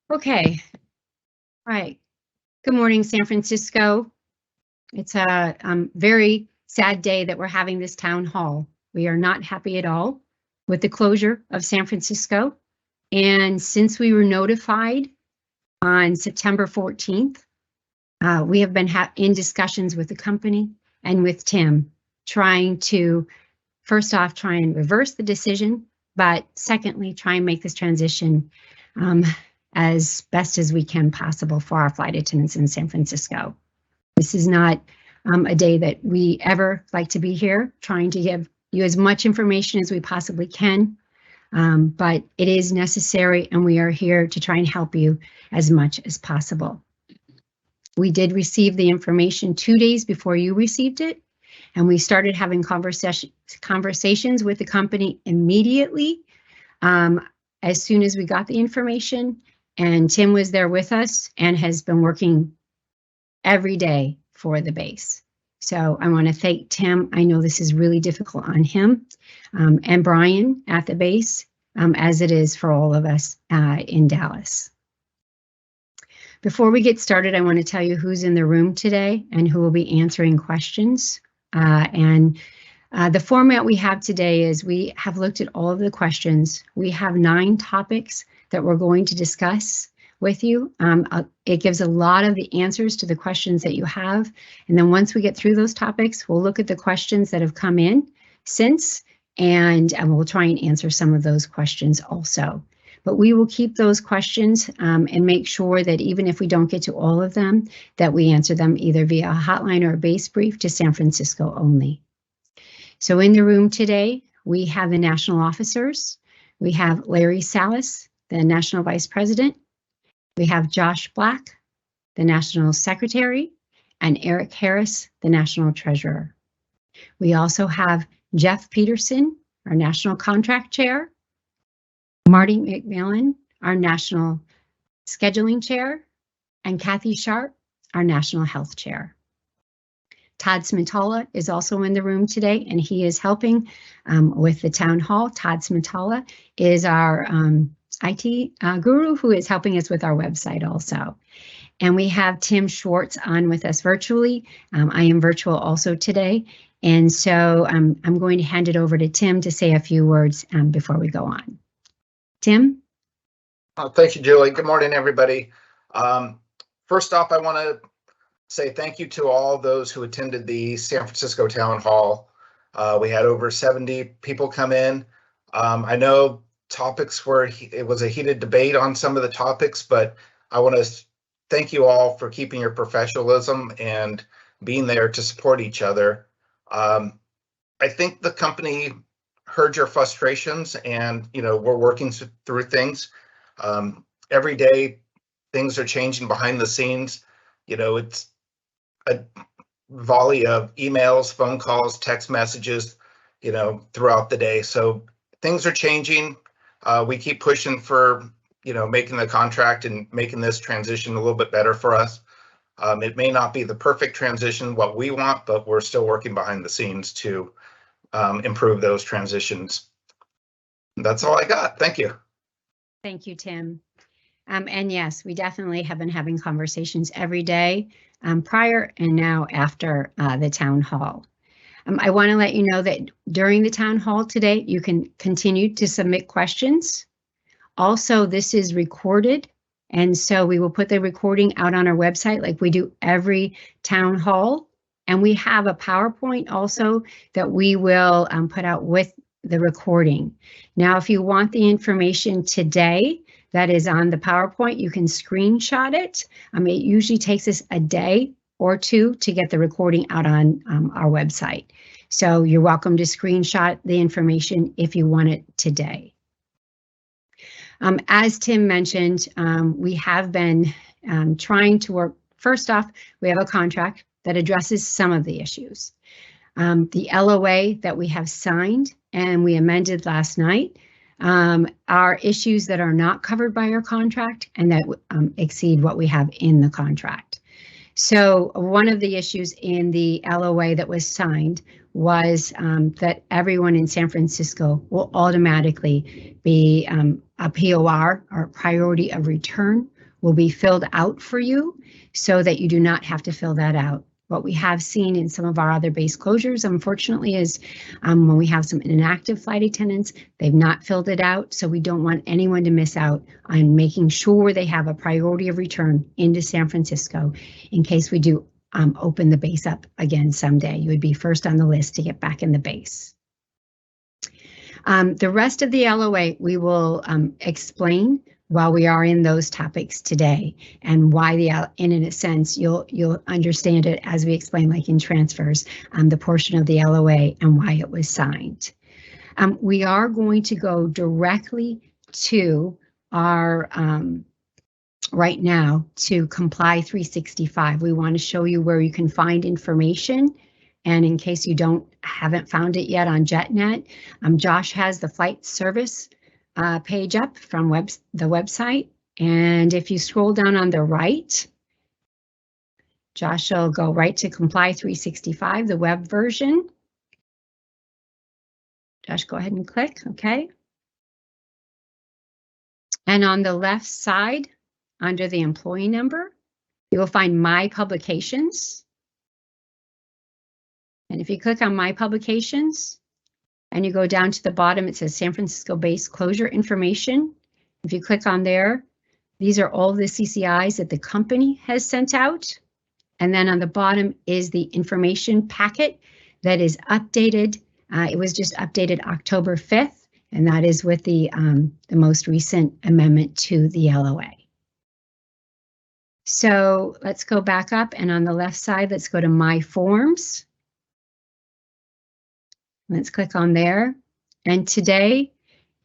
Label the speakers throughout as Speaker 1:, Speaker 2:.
Speaker 1: Okay, all right. Good morning, San Francisco. It's a very sad day that we're having this town hall. We are not happy at all with the closure of San Francisco. And since we were notified on September 14th, we have been in discussions with the company and with Tim, trying to, first off, try and reverse the decision, but secondly, try and make this transition as best as we can possible for our flight attendants in San Francisco. This is not a day that we ever like to be here, trying to give you as much information as we possibly can, but it is necessary, and we are here to try and help you as much as possible. We did receive the information 2 days before you received it, and we started having conversations with the company immediately as soon as we got the information. And Tim was there with us and has been working every day for the base. So I want to thank Tim. I know this is really difficult on him and Brian at the base, as it is for all of us in Dallas. Before we get started, I want to tell you who's in the room today and who will be answering questions. The format we have today is we have looked at all of the questions. We have 9 topics that we're going to discuss with you. It gives a lot of the answers to the questions that you have. And then once we get through those topics, we'll look at the questions that have come in since, and we'll try and answer some of those questions also. But we will keep those questions and make sure that even if we don't get to all of them, that we answer them either via a hotline or a base brief to San Francisco only. So in the room today, we have the national officers. We have Larry Salas, the National Vice President. We have Josh Black, the National Secretary, and Eric Harris, the National Treasurer. We also have Jeff Peterson, our National Contract Chair, Marty McMillan, our National Scheduling Chair, and Kathy Sharp, our National Health Chair. Todd Smetala is also in the room today, and he is helping with the town hall. Todd Smetala is our IT guru who is helping us with our website also. And we have Tim Schwartz on with us virtually. I am virtual also today. And so I'm going to hand it over to Tim to say a few words before we go on. Tim?
Speaker 2: Thank you, Julie. Good morning, everybody. First off, I want to say thank you to all those who attended the San Francisco Town Hall. We had over 70 people come in. I know it was a heated debate on some of the topics, but I want to thank you all for keeping your professionalism and being there to support each other. I think the company heard your frustrations, and we're working through things. Every day things are changing behind the scenes. It's a volley of emails, phone calls, text messages, throughout the day. So things are changing. We keep pushing for, making the contract and making this transition a little bit better for us. It may not be the perfect transition, what we want, but we're still working behind the scenes to improve those transitions. That's all I got. Thank you.
Speaker 1: Thank you, Tim. And yes, we definitely have been having conversations every day prior and now after the town hall. I want to let you know that during the town hall today, you can continue to submit questions. Also, this is recorded, and so we will put the recording out on our website like we do every town hall. And we have a PowerPoint also that we will put out with the recording. Now, if you want the information today that is on the PowerPoint, you can screenshot it. It usually takes us a day or two to get the recording out on our website. So you're welcome to screenshot the information if you want it today. As Tim mentioned, we have been trying to work. First off, we have a contract that addresses some of the issues. The LOA that we have signed and we amended last night are issues that are not covered by our contract and that exceed what we have in the contract. So one of the issues in the LOA that was signed was that everyone in San Francisco will automatically be a POR, or priority of return, will be filled out for you so that you do not have to fill that out. What we have seen in some of our other base closures, unfortunately, is when we have some inactive flight attendants, they've not filled it out. So we don't want anyone to miss out on making sure they have a priority of return into San Francisco in case we do open the base up again someday. You would be first on the list to get back in the base. The rest of the LOA we will explain while we are in those topics today, and why in a sense you'll understand it as we explain, like in transfers, the portion of the LOA and why it was signed. We are going to go directly to our right now to Comply 365. We want to show you where you can find information. And in case you haven't found it yet on JetNet, Josh has the flight service page up from the website. And if you scroll down on the right, Josh will go right to Comply 365, the web version. Josh, go ahead and click, okay. And on the left side, under the employee number, you will find My Publications. And if you click on My Publications and you go down to the bottom, it says San Francisco base closure information. If you click on there, these are all the CCIs that the company has sent out. And then on the bottom is the information packet that is updated. It was just updated October 5th, and that is with the most recent amendment to the LOA. So let's go back up, and on the left side, let's go to My Forms. Let's click on there. And today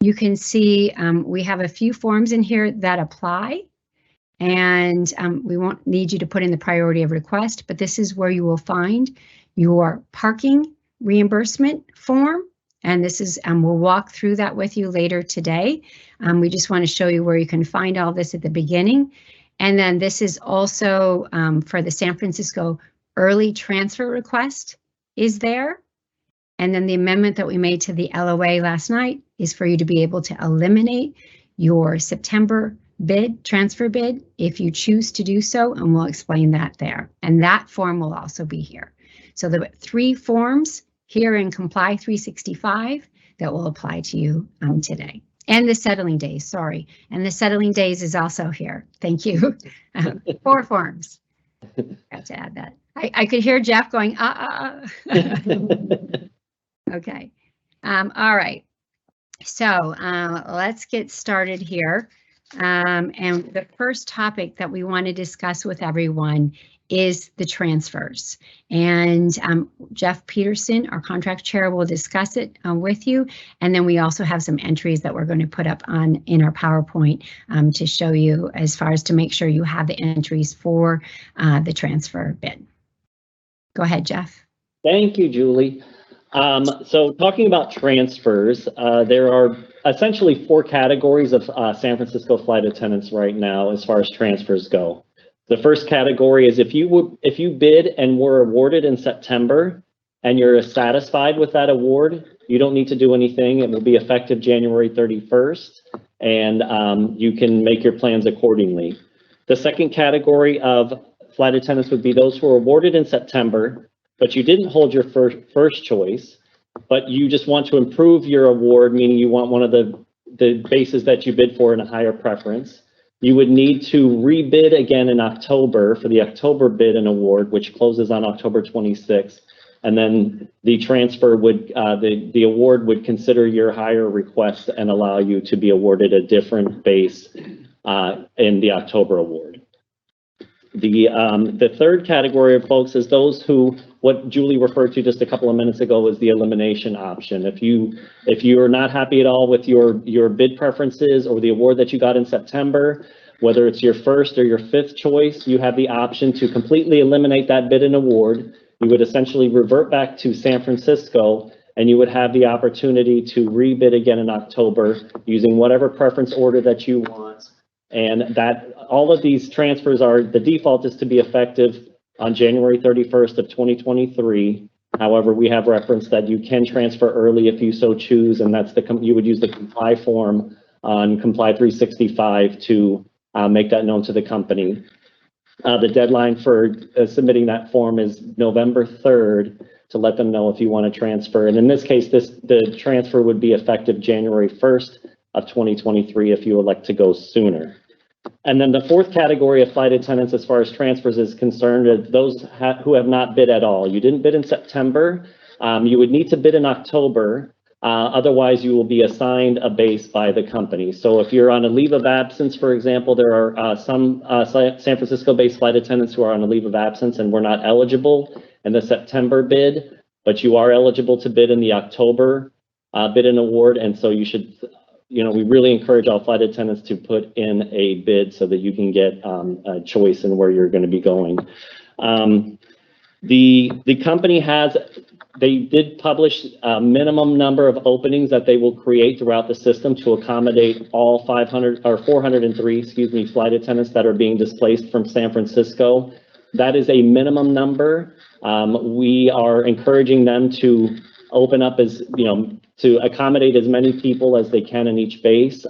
Speaker 1: you can see we have a few forms in here that apply, and we won't need you to put in the priority of request, but this is where you will find your parking reimbursement form. And this is, we'll walk through that with you later today. We just want to show you where you can find all this at the beginning. And then this is also for the San Francisco early transfer request is there. And then the amendment that we made to the LOA last night is for you to be able to eliminate your September bid, transfer bid, if you choose to do so, and we'll explain that there. And that form will also be here. So there are 3 forms here in Comply 365 that will apply to you today. And the settling days, sorry. And the settling days is also here. Thank you. 4 forms. Got to add that. I could hear Jeff going, Okay. All right. So let's get started here. And the first topic that we want to discuss with everyone is the transfers. And Jeff Peterson, our contract chair, will discuss it with you. And then we also have some entries that we're going to put up in our PowerPoint to show you, as far as to make sure you have the entries for the transfer bid. Go ahead, Jeff.
Speaker 3: Thank you, Julie. So talking about transfers, there are essentially 4 categories of San Francisco flight attendants right now as far as transfers go. The first category is if you bid and were awarded in September and you're satisfied with that award, you don't need to do anything. It will be effective January 31st, and you can make your plans accordingly. The second category of flight attendants would be those who were awarded in September, but you didn't hold your first choice, but you just want to improve your award, meaning you want one of the bases that you bid for in a higher preference. You would need to rebid again in October for the October bid and award, which closes on October 26th. And then the transfer would, the award would consider your higher request and allow you to be awarded a different base in the October award. The third category of folks is those who, what Julie referred to just a couple of minutes ago, is the elimination option. If you are not happy at all with your bid preferences or the award that you got in September, whether it's your first or your 5th choice, you have the option to completely eliminate that bid and award. You would essentially revert back to San Francisco, and you would have the opportunity to rebid again in October using whatever preference order that you want. And that all of these transfers are, the default is to be effective on January 31st of 2023. However, we have referenced that you can transfer early if you so choose, and that's you would use the comply form on Comply 365 to make that known to the company. The deadline for submitting that form is November 3rd to let them know if you want to transfer. And in this case, the transfer would be effective January 1st of 2023 if you elect to go sooner. And then the fourth category of flight attendants as far as transfers is concerned are those who have not bid at all. You didn't bid in September. You would need to bid in October. Otherwise, you will be assigned a base by the company. So if you're on a leave of absence, for example, there are some San Francisco-based flight attendants who are on a leave of absence and were not eligible in the September bid, but you are eligible to bid in the October bid and award. And so you should, we really encourage all flight attendants to put in a bid so that you can get a choice in where you're going to be going. The company they did publish a minimum number of openings that they will create throughout the system to accommodate all 403, flight attendants that are being displaced from San Francisco. That is a minimum number. We are encouraging them to open up to accommodate as many people as they can in each base.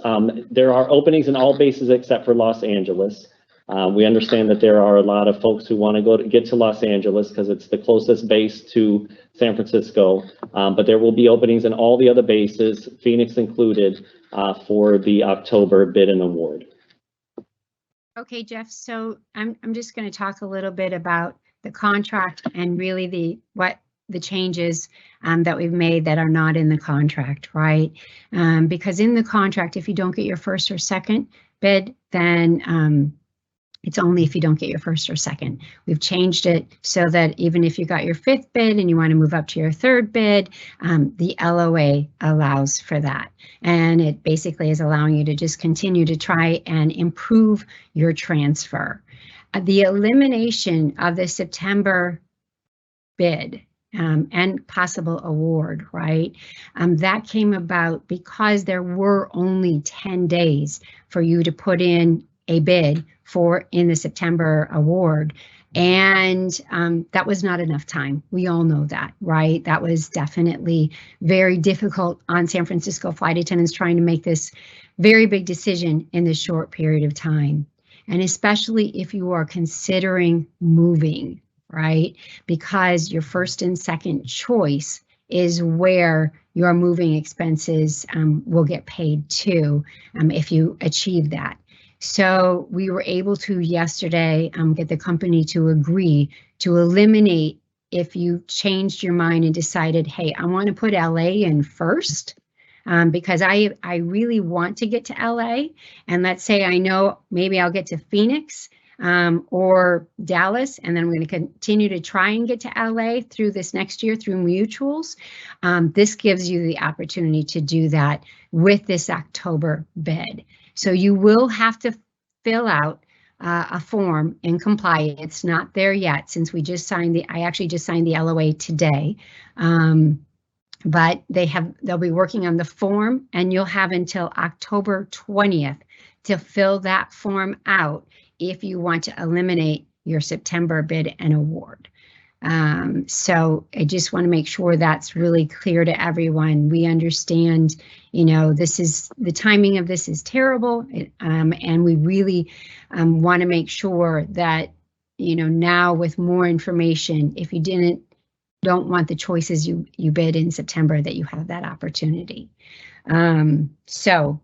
Speaker 3: There are openings in all bases except for Los Angeles. We understand that there are a lot of folks who want to get to Los Angeles because it's the closest base to San Francisco, but there will be openings in all the other bases, Phoenix included, for the October bid and award.
Speaker 1: Okay, Jeff, so I'm just going to talk a little bit about the contract and really the changes that we've made that are not in the contract, right? Because in the contract, if you don't get your first or second bid, then it's only if you don't get your first or second. We've changed it so that even if you got your fifth bid and you want to move up to your third bid, the LOA allows for that. And it basically is allowing you to just continue to try and improve your transfer. The elimination of the September bid and possible award, right? That came about because there were only 10 days for you to put in a bid in the September award. And that was not enough time. We all know that, right? That was definitely very difficult on San Francisco flight attendants trying to make this very big decision in this short period of time. And especially if you are considering moving, right? Because your first and second choice is where your moving expenses will get paid to if you achieve that. So we were able to yesterday get the company to agree to eliminate if you changed your mind and decided, hey, I want to put LA in first because I really want to get to LA. And let's say I know maybe I'll get to Phoenix or Dallas, and then I'm going to continue to try and get to LA through this next year through mutuals. This gives you the opportunity to do that with this October bid. So you will have to fill out a form and comply. It's not there yet since we just signed I actually just signed the LOA today. But they'll be working on the form, and you'll have until October 20th to fill that form out if you want to eliminate your September bid and award. So I just want to make sure that's really clear to everyone. We understand, the timing of this is terrible, and we really want to make sure that, now with more information, if you don't want the choices you bid in September, that you have that opportunity. So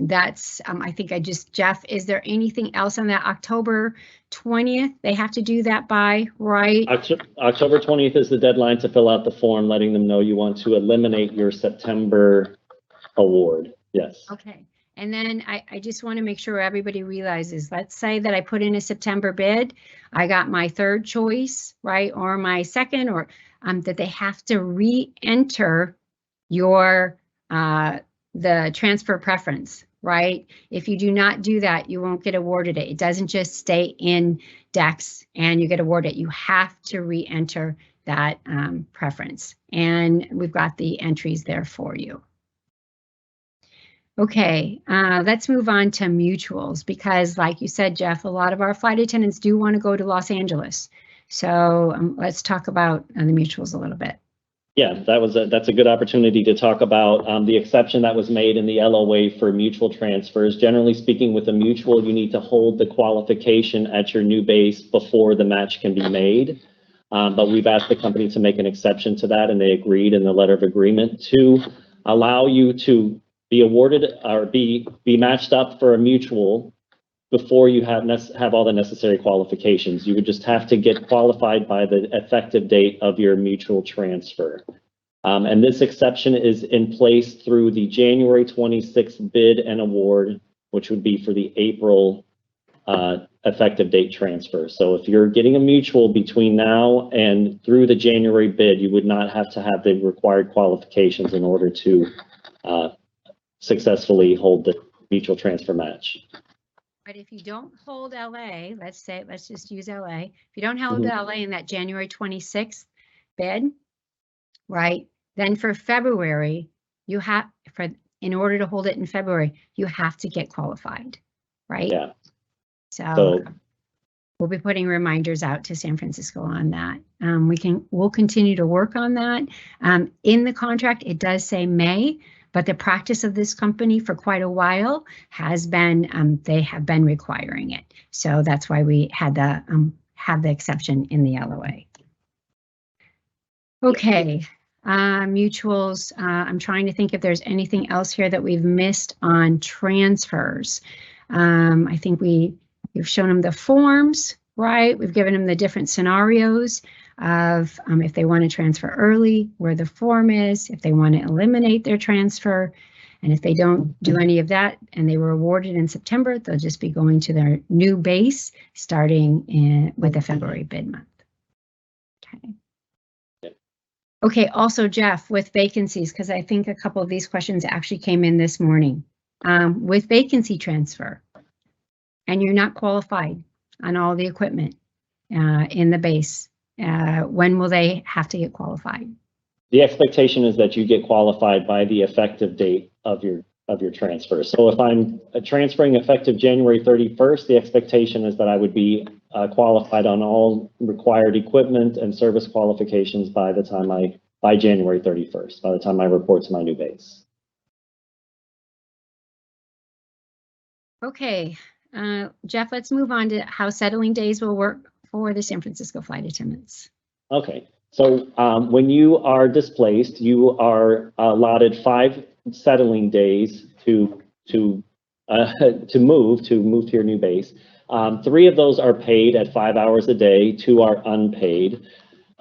Speaker 1: that's, I think Jeff, is there anything else on that October 20th? They have to do that by, right?
Speaker 3: October 20th is the deadline to fill out the form, letting them know you want to eliminate your September award. Yes. Okay.
Speaker 1: And then I just want to make sure everybody realizes, let's say that I put in a September bid, I got my third choice, right? Or my second, or that they have to re-enter your, the transfer preference, right? If you do not do that, you won't get awarded it. It doesn't just stay in DECS and you get awarded. You have to re-enter that preference. And we've got the entries there for you. Okay, let's move on to mutuals because like you said, Jeff, a lot of our flight attendants do want to go to Los Angeles. So let's talk about the mutuals a little bit.
Speaker 3: Yeah, that's a good opportunity to talk about the exception that was made in the LOA for mutual transfers. Generally speaking, with a mutual, you need to hold the qualification at your new base before the match can be made. But we've asked the company to make an exception to that, and they agreed in the letter of agreement to allow you to be awarded or be matched up for a mutual before you have all the necessary qualifications. You would just have to get qualified by the effective date of your mutual transfer. And this exception is in place through the January 26th bid and award, which would be for the April effective date transfer. So if you're getting a mutual between now and through the January bid, you would not have to have the required qualifications in order to successfully hold the mutual transfer match.
Speaker 1: But if you don't hold LA, let's just use LA. If you don't hold LA in that January 26th bid, right? Then for February, you have in order to hold it in February, you have to get qualified, right?
Speaker 3: Yeah.
Speaker 1: So we'll be putting reminders out to San Francisco on that. We'll continue to work on that. In the contract, it does say May. But the practice of this company for quite a while has been, they have been requiring it. So that's why we had the have the exception in the LOA. Okay, mutuals. I'm trying to think if there's anything else here that we've missed on transfers. I think we've shown them the forms, right? We've given them the different scenarios of if they want to transfer early, where the form is, if they want to eliminate their transfer, and if they don't do any of that and they were awarded in September, they'll just be going to their new base starting with the February bid month. Okay. Okay, also Jeff, with vacancies, because I think a couple of these questions actually came in this morning. With vacancy transfer, and you're not qualified on all the equipment in the base, when will they have to get qualified?
Speaker 3: The expectation is that you get qualified by the effective date of your transfer. So if I'm transferring effective January 31st, the expectation is that I would be qualified on all required equipment and service qualifications by January 31st, by the time I report to my new base.
Speaker 1: Okay, Jeff, let's move on to how settling days will work for the San Francisco flight attendants.
Speaker 3: Okay, so when you are displaced, you are allotted 5 settling days to move to your new base. 3 of those are paid at 5 hours a day, 2 are unpaid.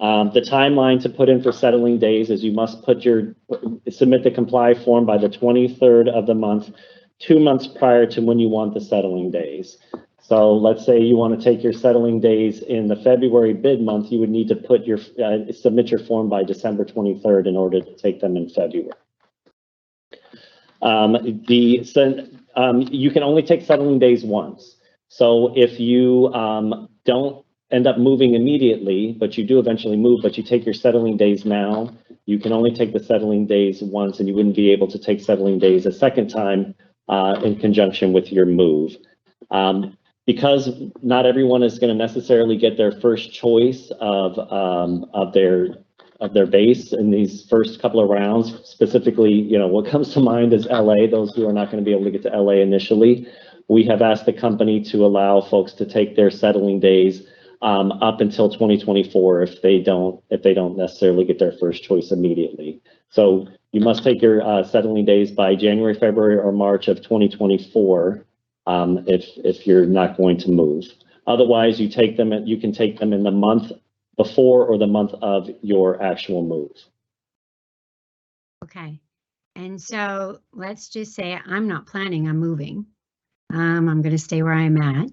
Speaker 3: The timeline to put in for settling days is you must submit the comply form by the 23rd of the month, 2 months prior to when you want the settling days. So let's say you want to take your settling days in the February bid month, you would need to submit your form by December 23rd in order to take them in February. You can only take settling days once. So if you don't end up moving immediately, but you do eventually move, but you take your settling days now, you can only take the settling days once, and you wouldn't be able to take settling days a second time in conjunction with your move. Because not everyone is going to necessarily get their first choice of their base in these first couple of rounds. Specifically, what comes to mind is LA, those who are not going to be able to get to LA initially. We have asked the company to allow folks to take their settling days up until 2024 if they don't necessarily get their first choice immediately. So you must take your settling days by January, February, or March of 2024 if you're not going to move. Otherwise, you can take them in the month before or the month of your actual move.
Speaker 1: Okay, and so let's just say I'm not planning on moving. I'm going to stay where I'm at,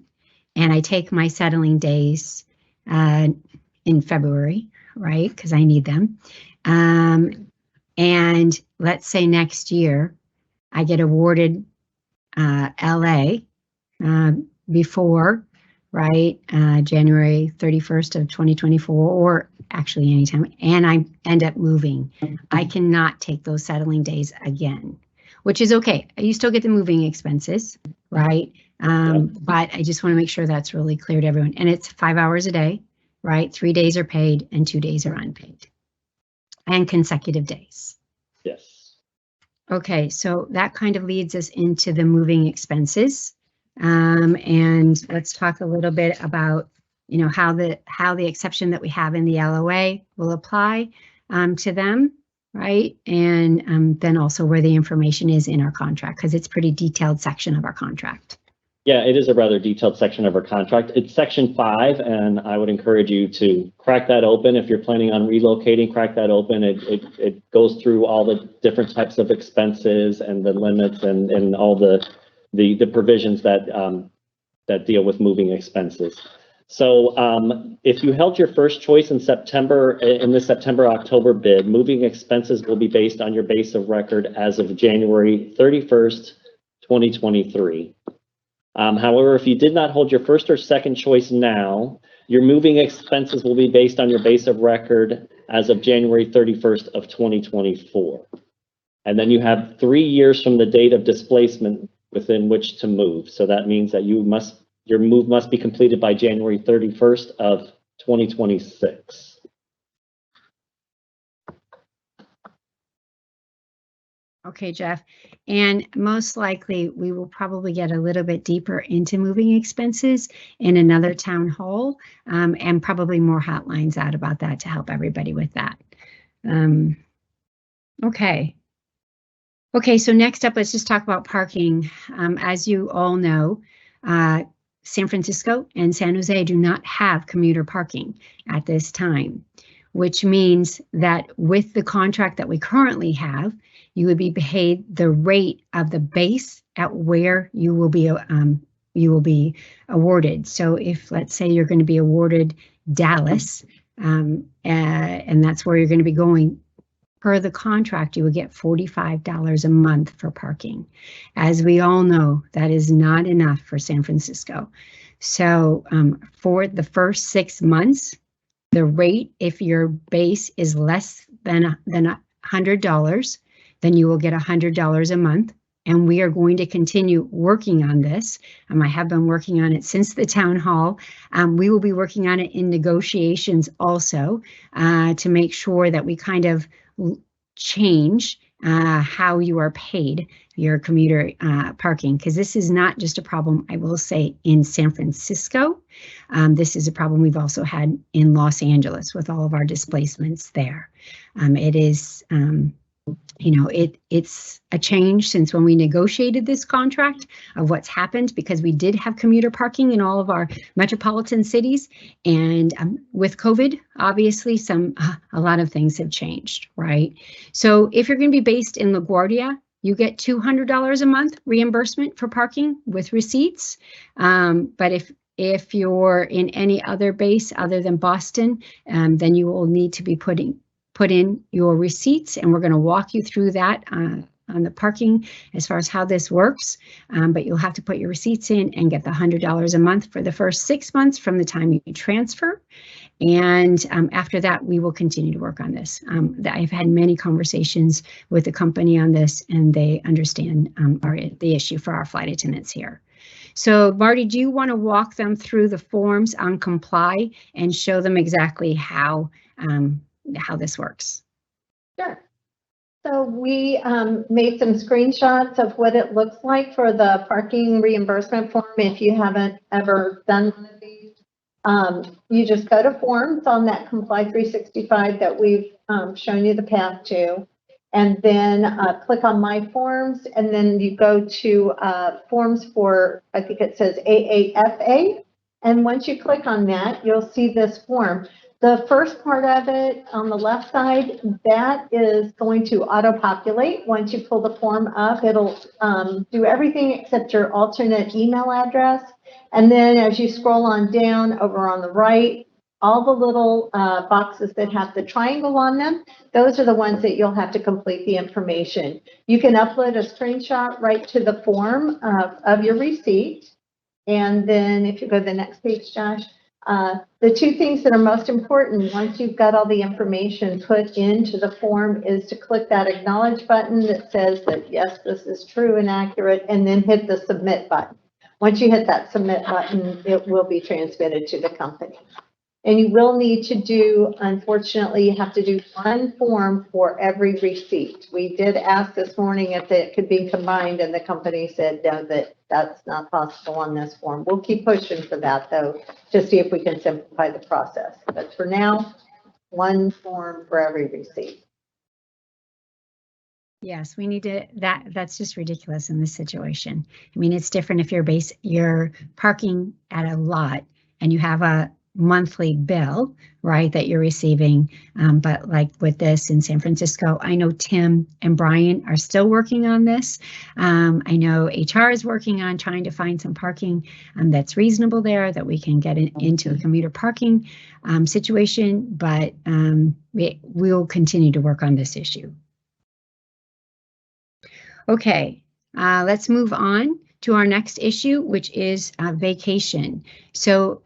Speaker 1: and I take my settling days in February, right? Because I need them. And let's say next year I get awarded LA before, right, January 31st of 2024, or actually anytime, and I end up moving. I cannot take those settling days again, which is okay. You still get the moving expenses, right? But I just want to make sure that's really clear to everyone. And it's 5 hours a day, right? 3 days are paid and 2 days are unpaid. and consecutive days.
Speaker 3: Yes.
Speaker 1: Okay, so that kind of leads us into the moving expenses. And let's talk a little bit about, you know, how the exception that we have in the LOA will apply to them, right? And then also where the information is in our contract, because it's a pretty detailed section of our contract.
Speaker 3: Yeah, it is a rather detailed section of our contract. It's section 5, and I would encourage you to crack that open. If you're planning on relocating, crack that open. It goes through all the different types of expenses and the limits and all the provisions that that deal with moving expenses. So if you held your first choice in September, in the September-October bid, moving expenses will be based on your base of record as of January 31st, 2023. However, if you did not hold your first or second choice now, your moving expenses will be based on your base of record as of January 31st of 2024. And then you have 3 years from the date of displacement within which to move. So that means that your move must be completed by January 31st of 2026.
Speaker 1: Okay, Jeff, and most likely we will probably get a little bit deeper into moving expenses in another town hall, and probably more hotlines out about that to help everybody with that. Okay. Okay, so next up, let's just talk about parking. As you all know, San Francisco and San Jose do not have commuter parking at this time, which means that with the contract that we currently have, you would be paid the rate of the base at where you will be awarded. So if, let's say, you're going to be awarded Dallas, and that's where you're going to be going, per the contract, you would get $45 a month for parking. As we all know, that is not enough for San Francisco. So for the first 6 months, the rate, if your base is less than $100, then you will get $100 a month. And we are going to continue working on this. I have been working on it since the town hall. We will be working on it in negotiations also to make sure that we kind of change how you are paid your commuter parking, because this is not just a problem, I will say, in San Francisco. This is a problem we've also had in Los Angeles with all of our displacements there. It is, you know, it's a change since when we negotiated this contract of what's happened, because we did have commuter parking in all of our metropolitan cities, and with COVID, obviously a lot of things have changed, right? So if you're going to be based in LaGuardia, you get $200 a month reimbursement for parking with receipts. But if you're in any other base other than Boston, then you will need to be put in your receipts, and we're going to walk you through that on the parking as far as how this works. But you'll have to put your receipts in and get the $100 a month for the first 6 months from the time you transfer. And after that, we will continue to work on this. I've had many conversations with the company on this, and they understand the issue for our flight attendants here. So Marty, do you want to walk them through the forms on comply and show them exactly how this works?
Speaker 4: Sure. So we made some screenshots of what it looks like for the parking reimbursement form. If you haven't ever done one of these, you just go to forms on that Comply 365 that we've shown you the path to, and then click on My Forms, and then you go to forms for, I think it says AAFA, and once you click on that, you'll see this form. The first part of it on the left side, that is going to auto-populate. Once you pull the form up, it'll do everything except your alternate email address. And then as you scroll on down over on the right, all the little boxes that have the triangle on them, those are the ones that you'll have to complete the information. You can upload a screenshot right to the form of your receipt. And then if you go to the next page, Josh, the two things that are most important once you've got all the information put into the form is to click that acknowledge button that says that yes, this is true and accurate, and then hit the submit button. Once you hit that submit button, it will be transmitted to the company. And you will need to do, unfortunately, you have to do one form for every receipt. We did ask this morning if it could be combined, and the company said no, that's not possible on this form. We'll keep pushing for that, though, to see if we can simplify the process. But for now, one form for every receipt.
Speaker 1: Yes, we need to, that's just ridiculous in this situation. I mean, it's different if you're parking at a lot and you have a monthly bill, right, that you're receiving. But like with this in San Francisco, I know Tim and Brian are still working on this. I know HR is working on trying to find some parking that's reasonable there, that we can get into a commuter parking situation, but we'll continue to work on this issue. Okay, let's move on to our next issue, which is vacation. So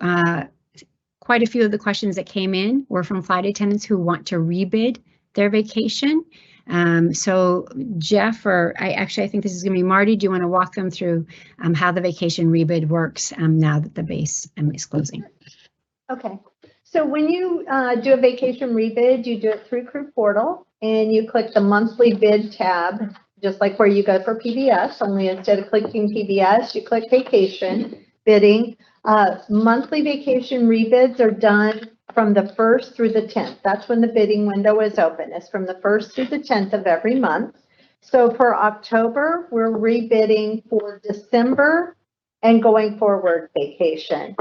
Speaker 1: quite a few of the questions that came in were from flight attendants who want to rebid their vacation. So Jeff, or I think this is going to be Marty, do you want to walk them through how the vacation rebid works now that the base is closing?
Speaker 4: Okay, so when you do a vacation rebid, you do it through Crew Portal, and you click the monthly bid tab, just like where you go for PBS, only instead of clicking PBS, you click vacation bidding. Monthly vacation rebids are done from the 1st through the 10th. That's when the bidding window is open. It's from the 1st through the 10th of every month. So for October, we're rebidding for December and going forward vacation.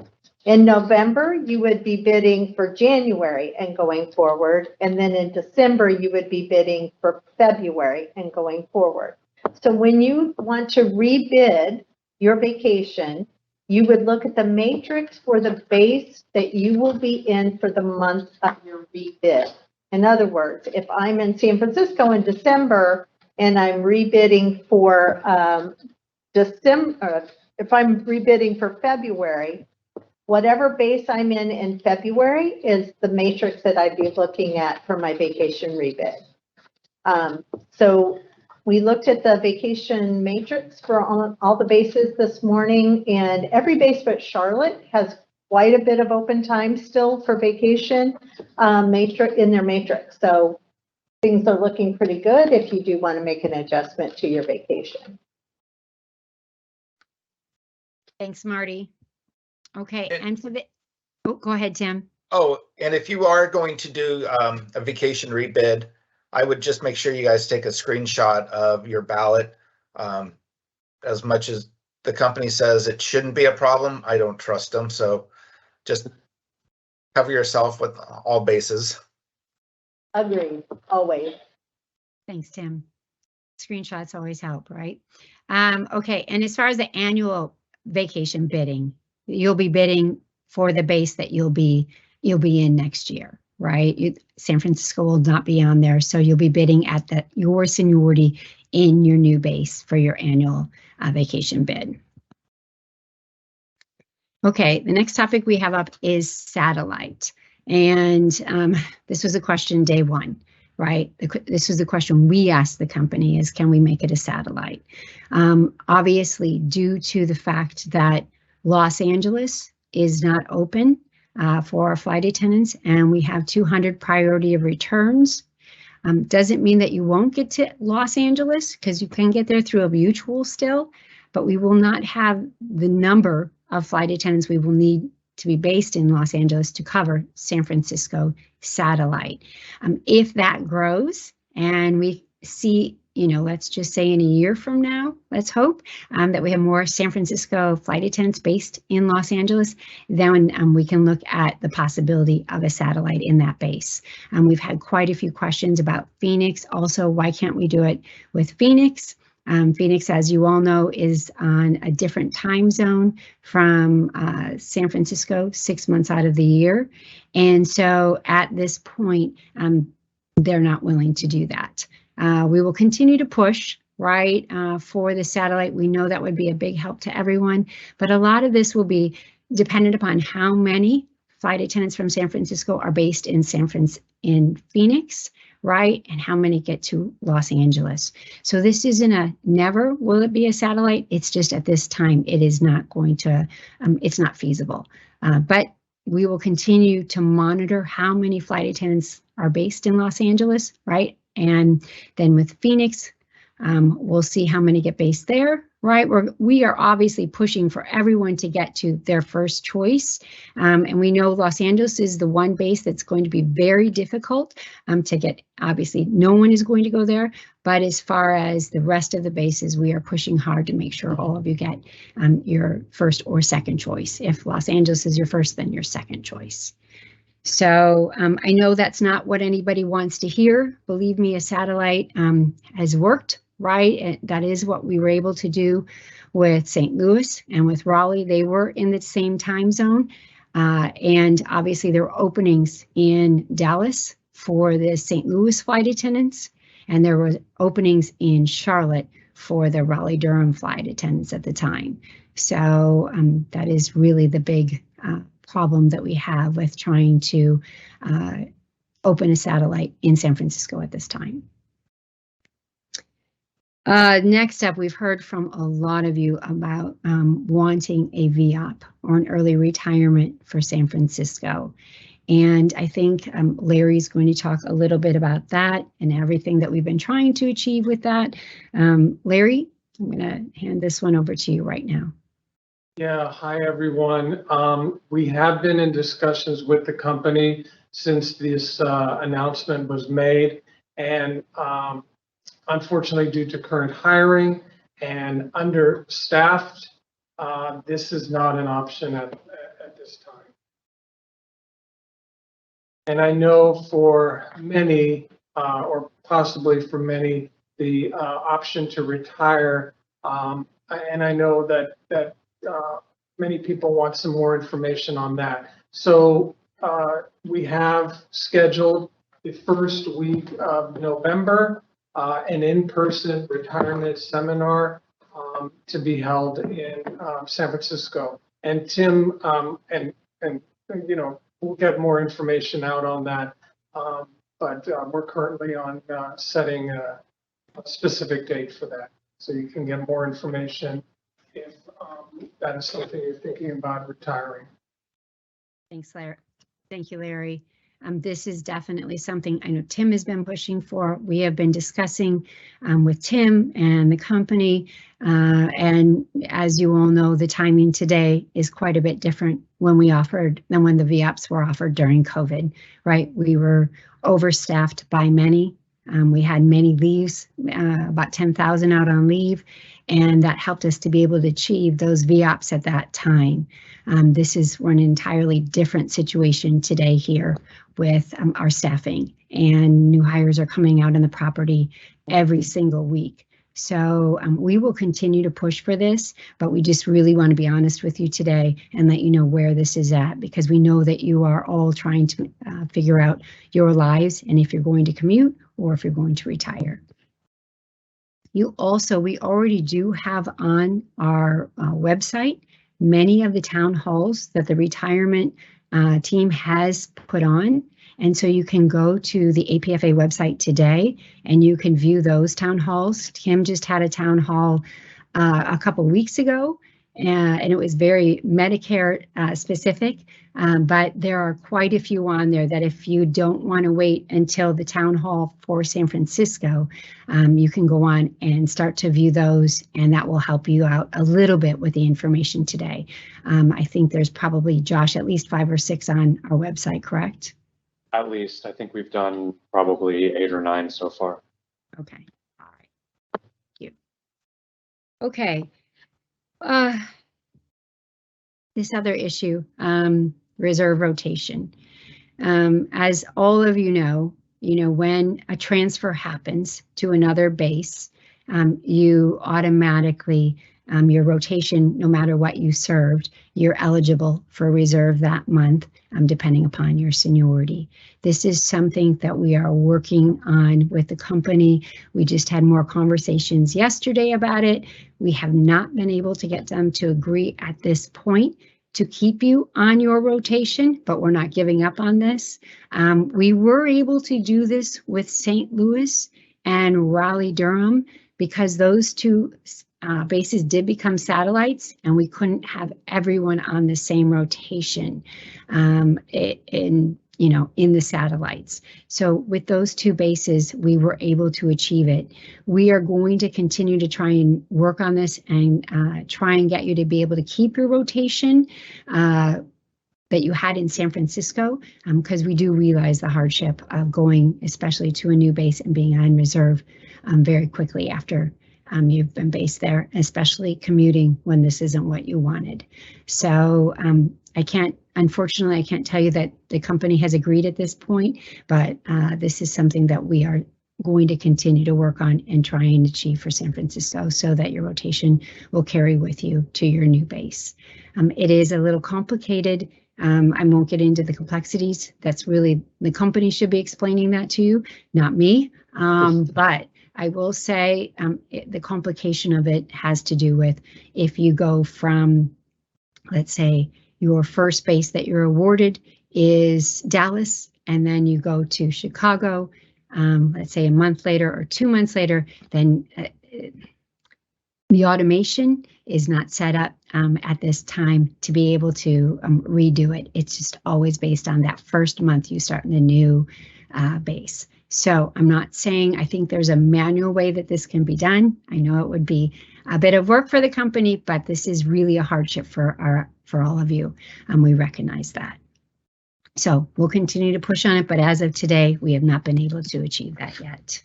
Speaker 4: In November, you would be bidding for January and going forward. And then in December, you would be bidding for February and going forward. So when you want to rebid your vacation, you would look at the matrix for the base that you will be in for the month of your rebid. In other words, if I'm in San Francisco in December and I'm rebidding for December, if I'm rebidding for February, whatever base I'm in February is the matrix that I'd be looking at for my vacation rebid. So we looked at the vacation matrix for all the bases this morning, and every base but Charlotte has quite a bit of open time still for vacation matrix in their matrix. So things are looking pretty good if you do want to make an adjustment to your vacation.
Speaker 1: Thanks, Marty. Okay, and for the, oh, go ahead, Tim.
Speaker 2: Oh, and if you are going to do a vacation rebid, I would just make sure you guys take a screenshot of your ballot. As much as the company says it shouldn't be a problem, I don't trust them. So just cover yourself with all bases.
Speaker 4: Agreed, always.
Speaker 1: Thanks, Tim. Screenshots always help, right? Okay, and as far as the annual vacation bidding, you'll be bidding for the base that you'll be in next year, right? San Francisco will not be on there, so you'll be bidding at your seniority in your new base for your annual vacation bid. Okay, the next topic we have up is satellite, and this was a question day one, right? This was the question we asked the company: is can we make it a satellite? Obviously, due to the fact that Los Angeles is not open for our flight attendants, and we have 200 priority of returns. Doesn't mean that you won't get to Los Angeles, because you can get there through a mutual still, but we will not have the number of flight attendants we will need to be based in Los Angeles to cover San Francisco satellite. If that grows and we see, let's just say in a year from now, let's hope that we have more San Francisco flight attendants based in Los Angeles, then we can look at the possibility of a satellite in that base. We've had quite a few questions about Phoenix. Also, why can't we do it with Phoenix? Phoenix, as you all know, is on a different time zone from San Francisco, 6 months out of the year. And so at this point, they're not willing to do that. We will continue to push, right, for the satellite. We know that would be a big help to everyone, but a lot of this will be dependent upon how many flight attendants from San Francisco are based in Phoenix, right, and how many get to Los Angeles. So this isn't a never will it be a satellite. It's just at this time it is not going to, it's not feasible. But we will continue to monitor how many flight attendants are based in Los Angeles, right? And then with Phoenix, we'll see how many get based there, right? We are obviously pushing for everyone to get to their first choice. And we know Los Angeles is the one base that's going to be very difficult to get. Obviously, no one is going to go there. But as far as the rest of the bases, we are pushing hard to make sure all of you get your first or second choice. If Los Angeles is your first, then your second choice. So I know that's not what anybody wants to hear. Believe me, a satellite has worked, right? And that is what we were able to do with St. Louis and with Raleigh. They were in the same time zone. And obviously there were openings in Dallas for the St. Louis flight attendants. And there were openings in Charlotte for the Raleigh-Durham flight attendants at the time. So that is really the big problem that we have with trying to open a satellite in San Francisco at this time. Next up, we've heard from a lot of you about wanting a VEOP or an early retirement for San Francisco. And I think Larry's going to talk a little bit about that and everything that we've been trying to achieve with that. Larry, I'm going to hand this one over to you right now.
Speaker 5: Yeah, hi everyone. We have been in discussions with the company since this announcement was made, and unfortunately due to current hiring and understaffed, this is not an option at this time. And I know for many, or possibly for many, the option to retire, and I know that many people want some more information on that. So we have scheduled the first week of November an in-person retirement seminar to be held in San Francisco. And Tim, and you know, we'll get more information out on that. But we're currently on setting a specific date for that. So you can get more information if that is something you're thinking about retiring.
Speaker 1: Thanks, Larry. Thank you, Larry. This is definitely something I know Tim has been pushing for. We have been discussing with Tim and the company. And as you all know, the timing today is quite a bit different when we offered than when the VEOPs were offered during COVID, right? We were overstaffed by many. We had many leaves, about 10,000 out on leave, and that helped us to be able to achieve those VEOPs at that time. We're in an entirely different situation today here with our staffing, and new hires are coming out on the property every single week. So we will continue to push for this, but we just really want to be honest with you today and let you know where this is at, because we know that you are all trying to figure out your lives and if you're going to commute or if you're going to retire. We already do have on our website many of the town halls that the retirement team has put on. And so you can go to the APFA website today and you can view those town halls. Tim just had a town hall a couple weeks ago, and it was very Medicare specific, but there are quite a few on there that if you don't want to wait until the town hall for San Francisco, you can go on and start to view those, and that will help you out a little bit with the information today. I think there's probably, Josh, at least 5 or 6 on our website, correct?
Speaker 6: At least. I think we've done probably 8 or 9 so far.
Speaker 1: Okay. All right. Thank you. Okay. This other issue, reserve rotation. As all of you know, when a transfer happens to another base, you automatically, your rotation, no matter what you served, you're eligible for reserve that month, depending upon your seniority. This is something that we are working on with the company. We just had more conversations yesterday about it. We have not been able to get them to agree at this point to keep you on your rotation, but we're not giving up on this. We were able to do this with St. Louis and Raleigh-Durham because those two bases did become satellites, and we couldn't have everyone on the same rotation in the satellites. So with those 2 bases, we were able to achieve it. We are going to continue to try and work on this and try and get you to be able to keep your rotation that you had in San Francisco, because we do realize the hardship of going, especially to a new base and being on reserve very quickly after you've been based there, especially commuting when this isn't what you wanted. So unfortunately, I can't tell you that the company has agreed at this point, but this is something that we are going to continue to work on and try and achieve for San Francisco so that your rotation will carry with you to your new base. It is a little complicated. I won't get into the complexities. That's really, the company should be explaining that to you, not me. But I will say the complication of it has to do with if you go from, let's say, your first base that you're awarded is Dallas, and then you go to Chicago, let's say a month later or 2 months later, then the automation is not set up at this time to be able to redo it. It's just always based on that first month you start in the new base. So I'm not saying I think there's a manual way that this can be done. I know it would be a bit of work for the company, but this is really a hardship for all of you, and we recognize that. So we'll continue to push on it, but as of today, we have not been able to achieve that yet.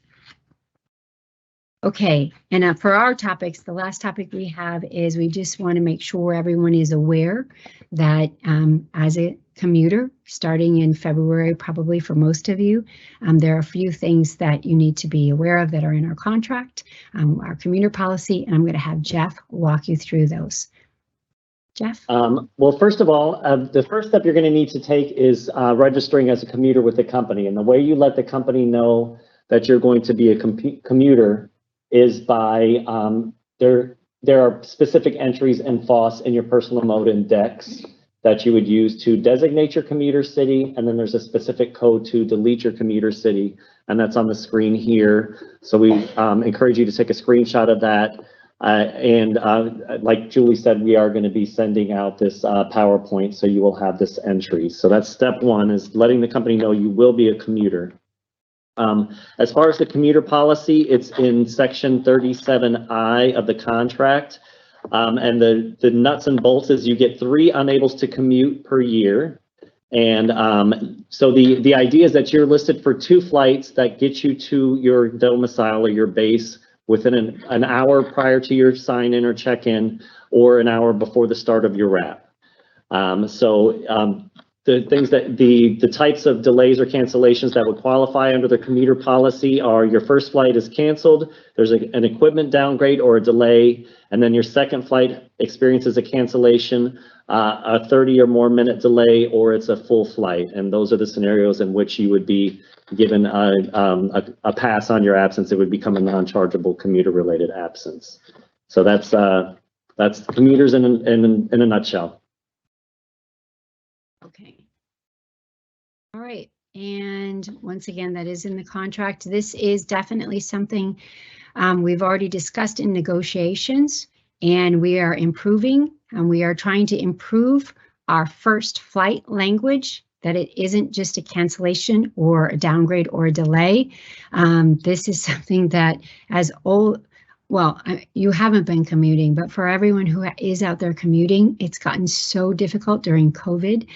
Speaker 1: Okay, and for our topics, the last topic we have is we just want to make sure everyone is aware that as a commuter, starting in February, probably for most of you, there are a few things that you need to be aware of that are in our contract, our commuter policy, and I'm going to have Jeff walk you through those. Jeff?
Speaker 3: Well, first of all, the first step you're going to need to take is registering as a commuter with the company. And the way you let the company know that you're going to be a commuter is by there are specific entries in FOSS in your personal mode in DECS that you would use to designate your commuter city, and then there's a specific code to delete your commuter city, and that's on the screen here. So we encourage you to take a screenshot of that. Like Julie said, we are going to be sending out this PowerPoint, so you will have this entry. So that's step one, is letting the company know you will be a commuter. As far as the commuter policy, it's in section 37I of the contract. And the nuts and bolts is you get 3 unables to commute per year. And so the idea is that you're listed for 2 flights that get you to your domicile or your base within an hour prior to your sign-in or check-in, or an hour before the start of your wrap. The things that the types of delays or cancellations that would qualify under the commuter policy are your first flight is canceled, there's an equipment downgrade or a delay, and then your second flight experiences a cancellation, a 30 or more minute delay, or it's a full flight. And those are the scenarios in which you would be given a pass on your absence. It would become a non-chargeable commuter related absence. So that's commuters in a nutshell.
Speaker 1: Okay. All right. And once again, that is in the contract. This is definitely something we've already discussed in negotiations, and we are improving, and we are trying to improve our first flight language, that it isn't just a cancellation or a downgrade or a delay. This is something that you haven't been commuting, but for everyone who is out there commuting, it's gotten so difficult during COVID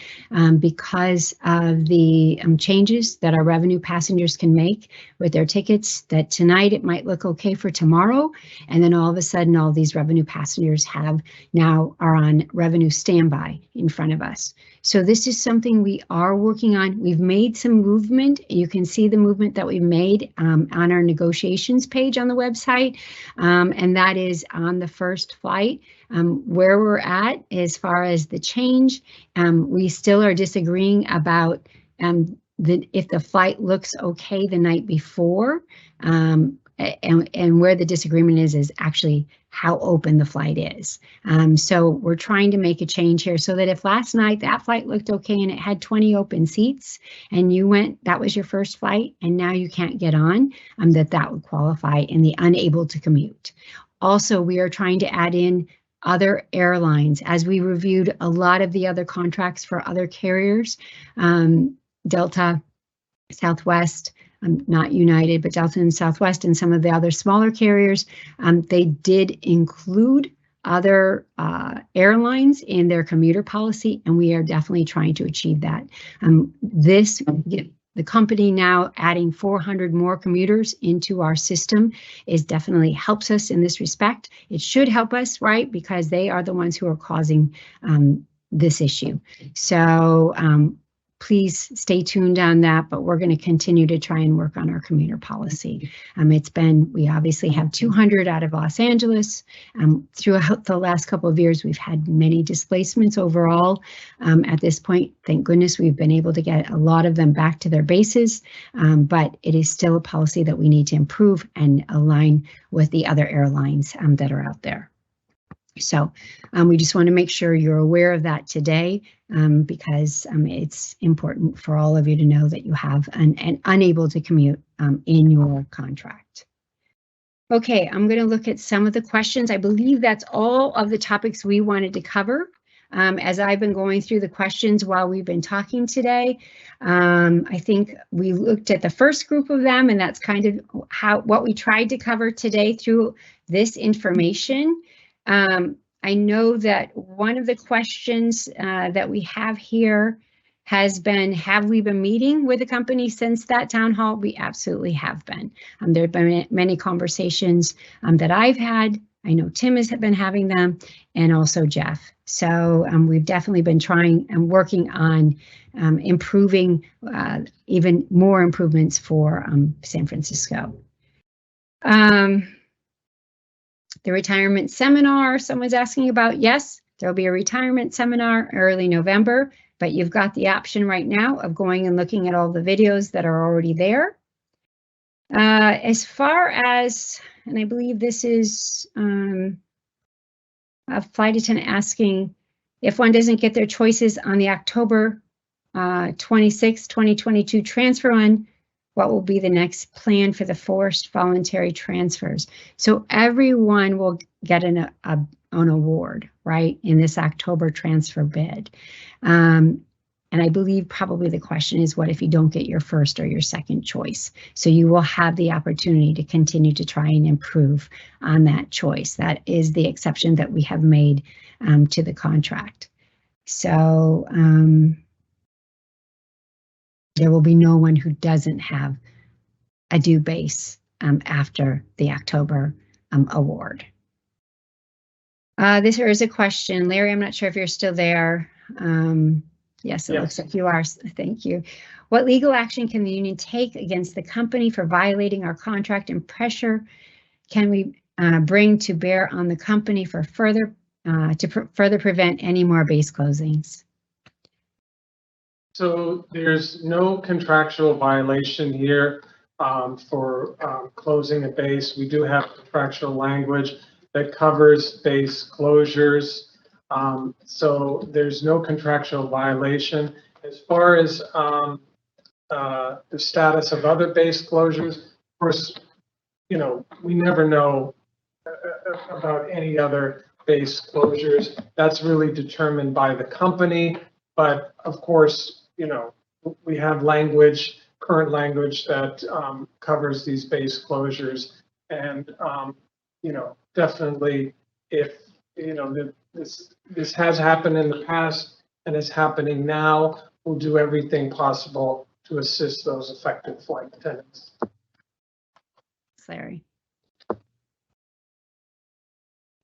Speaker 1: because of the changes that our revenue passengers can make with their tickets, that tonight it might look okay for tomorrow, and then all of a sudden all these revenue passengers are on revenue standby in front of us. So this is something we are working on. We've made some movement. You can see the movement that we've made on our negotiations page on the website. And that is on the first flight. Where we're at as far as the change, we still are disagreeing about if the flight looks okay the night before, and where the disagreement is actually how open the flight is. So we're trying to make a change here so that if last night that flight looked okay and it had 20 open seats and you went, that was your first flight and now you can't get on, that would qualify in the unable to commute. Also, we are trying to add in other airlines as we reviewed a lot of the other contracts for other carriers, Delta, Southwest, not United, but Delta and Southwest, and some of the other smaller carriers. They did include other airlines in their commuter policy, and we are definitely trying to achieve that. The company now adding 400 more commuters into our system is definitely helps us in this respect. It should help us, right? Because they are the ones who are causing this issue. So please stay tuned on that, but we're going to continue to try and work on our commuter policy. We obviously have 200 out of Los Angeles. Throughout the last couple of years, we've had many displacements overall. At this point, thank goodness we've been able to get a lot of them back to their bases, but it is still a policy that we need to improve and align with the other airlines that are out there. So we just want to make sure you're aware of that today because it's important for all of you to know that you have an unable to commute in your contract. Okay, I'm going to look at some of the questions. I believe that's all of the topics we wanted to cover. As I've been going through the questions while we've been talking today, I think we looked at the first group of them, and that's kind of what we tried to cover today through this information. I know that one of the questions that we have here has been, have we been meeting with the company since that town hall? We absolutely have been. There have been many conversations that I've had. I know Tim has been having them, and also Jeff. So we've definitely been trying and working on improving even more improvements for San Francisco. The retirement seminar, someone's asking about, yes, there'll be a retirement seminar early November, but you've got the option right now of going and looking at all the videos that are already there. As far as, and I believe this is a flight attendant asking if one doesn't get their choices on the October 26, 2022 transfer run, what will be the next plan for the forced voluntary transfers? So everyone will get an award, right, in this October transfer bid. And I believe probably the question is, what if you don't get your first or your second choice? So you will have the opportunity to continue to try and improve on that choice. That is the exception that we have made to the contract. So there will be no one who doesn't have a due base after the October award. This is a question. Larry, I'm not sure if you're still there. Yes, it looks like you are. Thank you. What legal action can the union take against the company for violating our contract, and pressure can we bring to bear on the company for further prevent any more base closings?
Speaker 5: So there's no contractual violation here for closing a base. We do have contractual language that covers base closures. So there's no contractual violation. As far as the status of other base closures, of course, you know, we never know about any other base closures. That's really determined by the company. But of course, you know, we have language, current language that covers these base closures. And, you know, definitely if, you know, this has happened in the past and is happening now, we'll do everything possible to assist those affected flight attendants.
Speaker 1: Larry.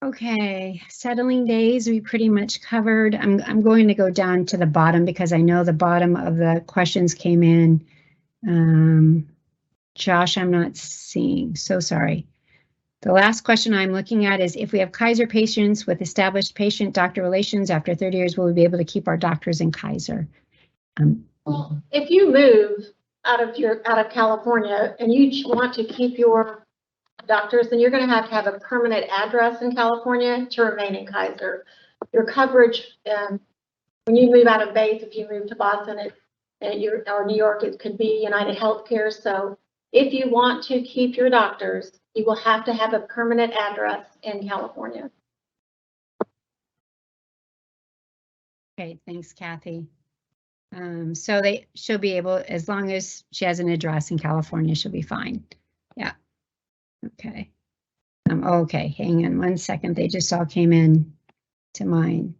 Speaker 1: Okay, settling days we pretty much covered. I'm going to go down to the bottom because I know the bottom of the questions came in. Josh, I'm not seeing, so sorry. The last question I'm looking at is, if we have Kaiser patients with established patient-doctor relations after 30 years, will we be able to keep our doctors in Kaiser?
Speaker 4: Well, if you move out of California and you want to keep your doctors, then you're going to have a permanent address in California to remain in Kaiser. Your coverage, when you move out of base, if you move to Boston or New York, it could be United Healthcare. So if you want to keep your doctors, you will have to have a permanent address in California.
Speaker 1: Okay, thanks, Kathy. So she'll be able, as long as she has an address in California, she'll be fine. Yeah. Okay. Okay, hang on 1 second. They just all came in to mine.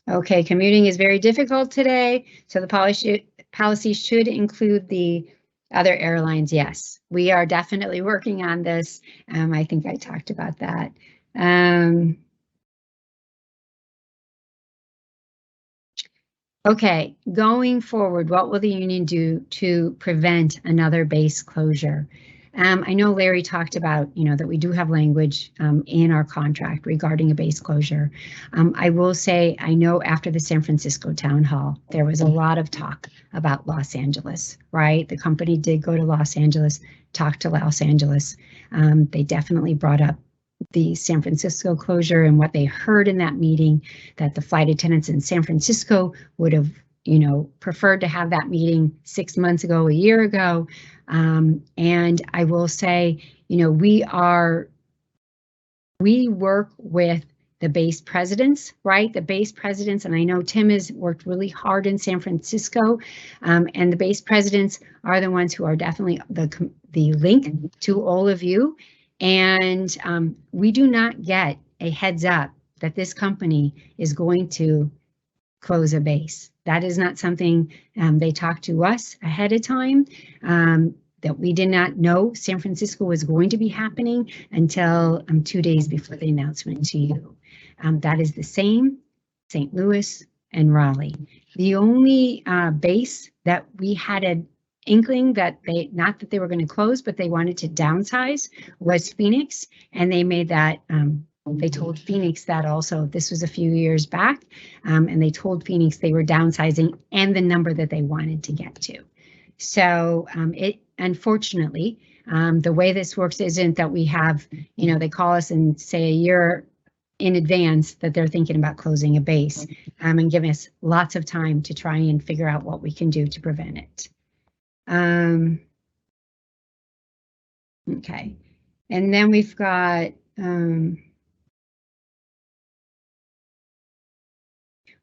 Speaker 1: Okay, commuting is very difficult today, so the policy should include the other airlines. Yes, we are definitely working on this. I think I talked about that. Okay, going forward, what will the union do to prevent another base closure? I know Larry talked about, that we do have language in our contract regarding a base closure. I will say, I know after the San Francisco town hall, there was a lot of talk about Los Angeles, right? The company did go to Los Angeles, talk to Los Angeles. They definitely brought up the San Francisco closure and what they heard in that meeting, that the flight attendants in San Francisco would have, preferred to have that meeting 6 months ago, a year ago. And I will say, we work with the base presidents, right? The base presidents, and I know Tim has worked really hard in San Francisco, and the base presidents are the ones who are definitely the link to all of you. And we do not get a heads up that this company is going to close a base. That is not something they talked to us ahead of time, that we did not know San Francisco was going to be happening until 2 days before the announcement to you. That is the same, St. Louis and Raleigh. The only base that we had an inkling that not that they were going to close, but they wanted to downsize was Phoenix, and they made that, they told Phoenix that also. This was a few years back, and they told Phoenix they were downsizing and the number that they wanted to get to. So unfortunately, the way this works isn't that we have, they call us and say a year in advance that they're thinking about closing a base, and give us lots of time to try and figure out what we can do to prevent it. Okay, and then we've got,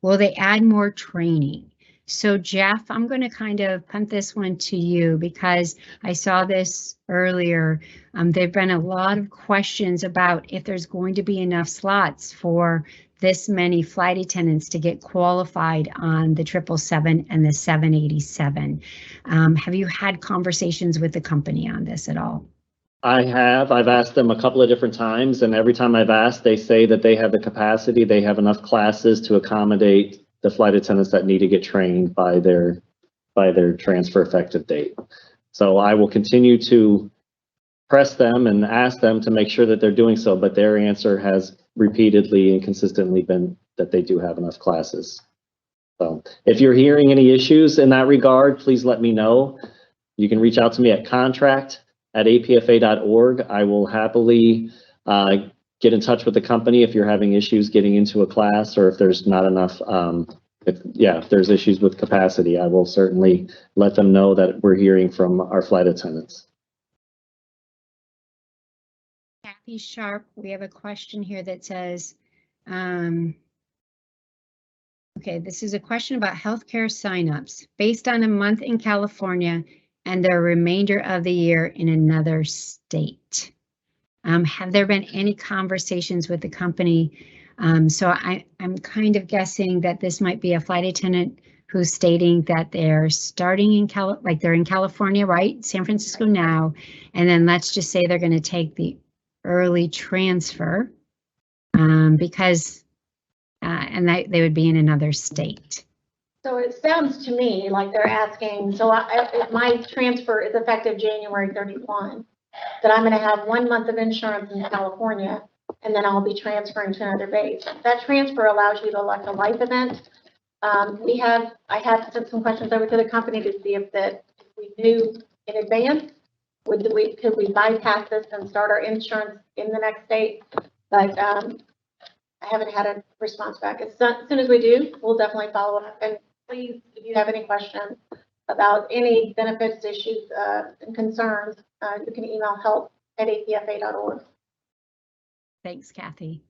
Speaker 1: will they add more training? So Jeff, I'm going to kind of punt this one to you because I saw this earlier. There've been a lot of questions about if there's going to be enough slots for this many flight attendants to get qualified on the 777 and the 787. Have you had conversations with the company on this at all?
Speaker 3: I have. I've asked them a couple of different times, and every time I've asked, they say that they have the capacity, they have enough classes to accommodate the flight attendants that need to get trained by their transfer effective date. So I will continue to press them and ask them to make sure that they're doing so, but their answer has repeatedly and consistently been that they do have enough classes. So if you're hearing any issues in that regard, please let me know. You can reach out to me at contract@apfa.org. I will happily get in touch with the company if you're having issues getting into a class, or if there's not enough, if there's issues with capacity, I will certainly let them know that we're hearing from our flight attendants.
Speaker 1: Kathy Sharp, we have a question here that says, okay, this is a question about healthcare signups based on a month in California and the remainder of the year in another state. Have there been any conversations with the company? So I'm kind of guessing that this might be a flight attendant who's stating that they're starting in they're in California, right? San Francisco now, and then let's just say they're going to take the early transfer because they would be in another state.
Speaker 4: So it sounds to me like they're asking, so my transfer is effective January 31, that I'm going to have 1 month of insurance in California, and then I'll be transferring to another base. That transfer allows you to elect a life event. I have sent some questions over to the company to see if we knew in advance, could we bypass this and start our insurance in the next state? But I haven't had a response back. As soon as we do, we'll definitely follow up. And please, if you have any questions, about any benefits, issues, and concerns, you can email help@apfa.org.
Speaker 1: Thanks, Kathy.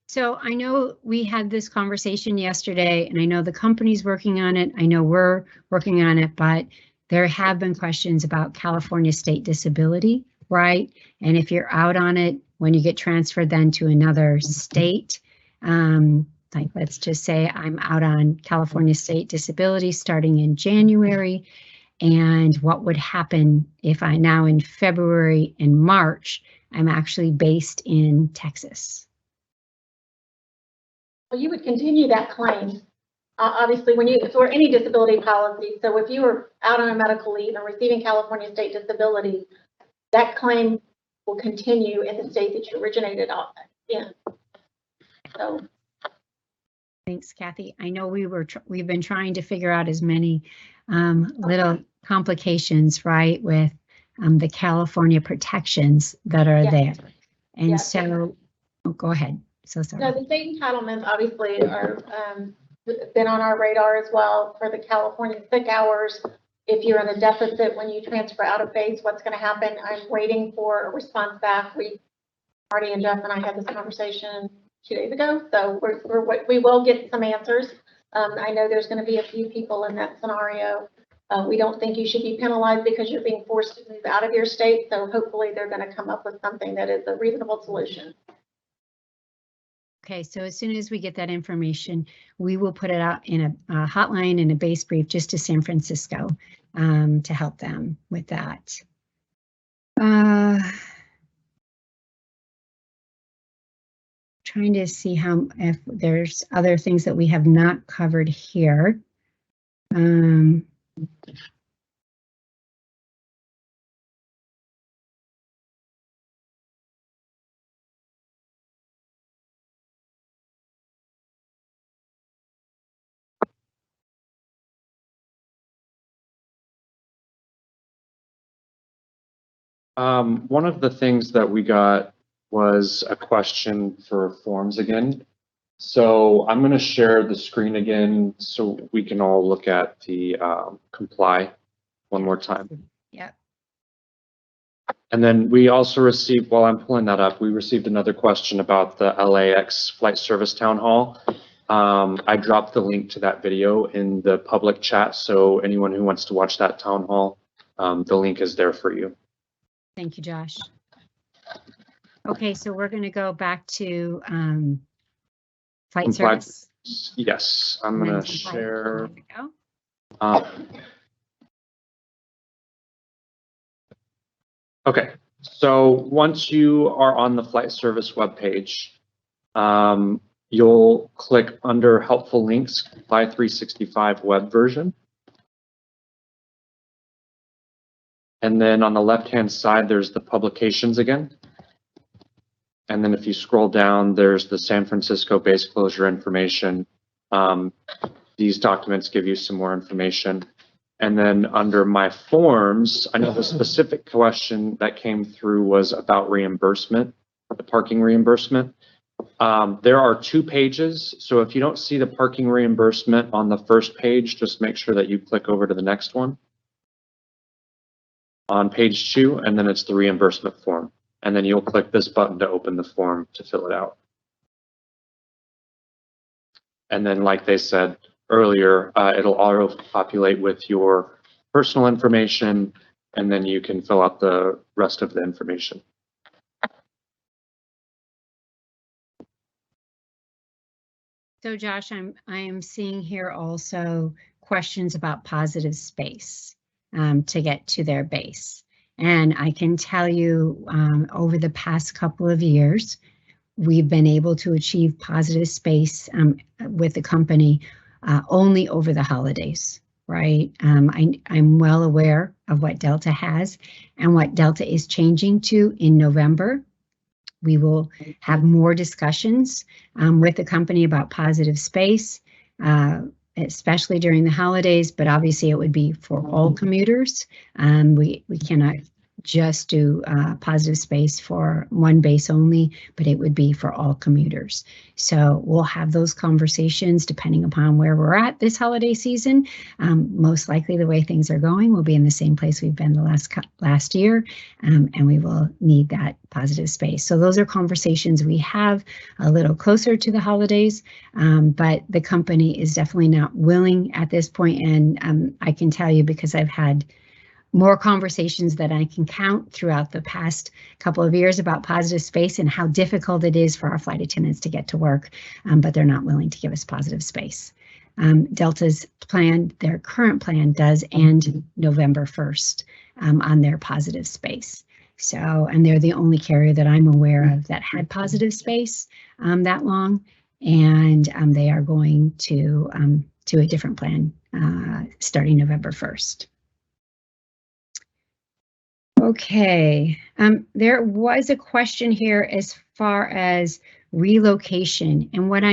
Speaker 1: So I know we had this conversation yesterday, and I know the company's working on it. I know we're working on it, but there have been questions about California state disability, right? And if you're out on it, when you get transferred then to another state, like let's just say I'm out on California state disability starting in January, and what would happen if I now in February and March, I'm actually based in Texas.
Speaker 4: Well, you would continue that claim. Obviously, for any disability policy, so if you were out on a medical leave and receiving California state disability, that claim will continue in the state that you originated in. So.
Speaker 1: Thanks, Kathy. I know we've been trying to figure out as many little complications, right, with the California protections that are there. And so, go ahead. So sorry.
Speaker 4: No, the state entitlements obviously are been on our radar as well for the California sick hours. If you're in a deficit when you transfer out of base, what's going to happen? I'm waiting for a response back. Marty and Jeff and I had this conversation 2 days ago, so we will get some answers. I know there's going to be a few people in that scenario. We don't think you should be penalized because you're being forced to move out of your state, so hopefully they're going to come up with something that is a reasonable solution.
Speaker 1: Okay, so as soon as we get that information, we will put it out in a hotline and a base brief just to San Francisco to help them with that. Trying to see if there's other things that we have not covered here.
Speaker 6: One of the things that we got was a question for forms again. So I'm going to share the screen again so we can all look at the comply one more time.
Speaker 1: Yeah.
Speaker 6: And then we also received, while I'm pulling that up, we received another question about the LAX flight service town hall. I dropped the link to that video in the public chat, so anyone who wants to watch that town hall, the link is there for you.
Speaker 1: Thank you, Josh. Okay, so we're going to go back to flight service.
Speaker 6: Yes, I'm going to share.
Speaker 1: There we go.
Speaker 6: Okay, so once you are on the flight service webpage, you'll click under helpful links, Fly 365 web version. And then on the left-hand side, there's the publications again. And then if you scroll down, there's the San Francisco base closure information. These documents give you some more information. And then under my forms, I know the specific question that came through was about reimbursement, the parking reimbursement. There are 2 pages. So if you don't see the parking reimbursement on the first page, just make sure that you click over to the next one. On page 2, and then it's the reimbursement form. And then you'll click this button to open the form to fill it out. And then, like they said earlier, it'll auto-populate with your personal information, and then you can fill out the rest of the information.
Speaker 1: So Josh, I am seeing here also questions about positive space to get to their base. And I can tell you over the past couple of years, we've been able to achieve positive space with the company only over the holidays, right? I'm well aware of what Delta has and what Delta is changing to in November. We will have more discussions with the company about positive space, especially during the holidays, but obviously it would be for all commuters. We cannot just do positive space for one base only, but it would be for all commuters. So we'll have those conversations depending upon where we're at this holiday season. Most likely the way things are going, we'll be in the same place we've been the last year, and we will need that positive space. So those are conversations we have a little closer to the holidays, but the company is definitely not willing at this point. And I can tell you, because I've had more conversations that I can count throughout the past couple of years about positive space and how difficult it is for our flight attendants to get to work, but they're not willing to give us positive space. Delta's plan, their current plan, does end November 1st on their positive space. So, and they're the only carrier that I'm aware of that had positive space that long, and they are going to a different plan starting November 1st. Okay, there was a question here as far as relocation, and what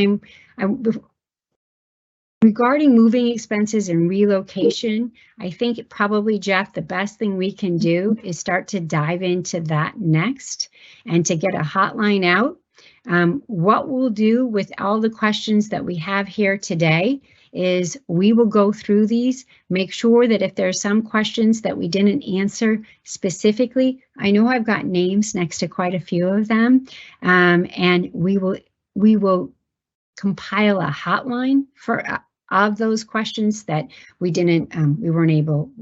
Speaker 1: regarding moving expenses and relocation, I think probably, Jeff, the best thing we can do is start to dive into that next and to get a hotline out. What we'll do with all the questions that we have here today is we will go through these, make sure that if there's some questions that we didn't answer specifically, I know I've got names next to quite a few of them, and we will compile a hotline for of those questions that we weren't able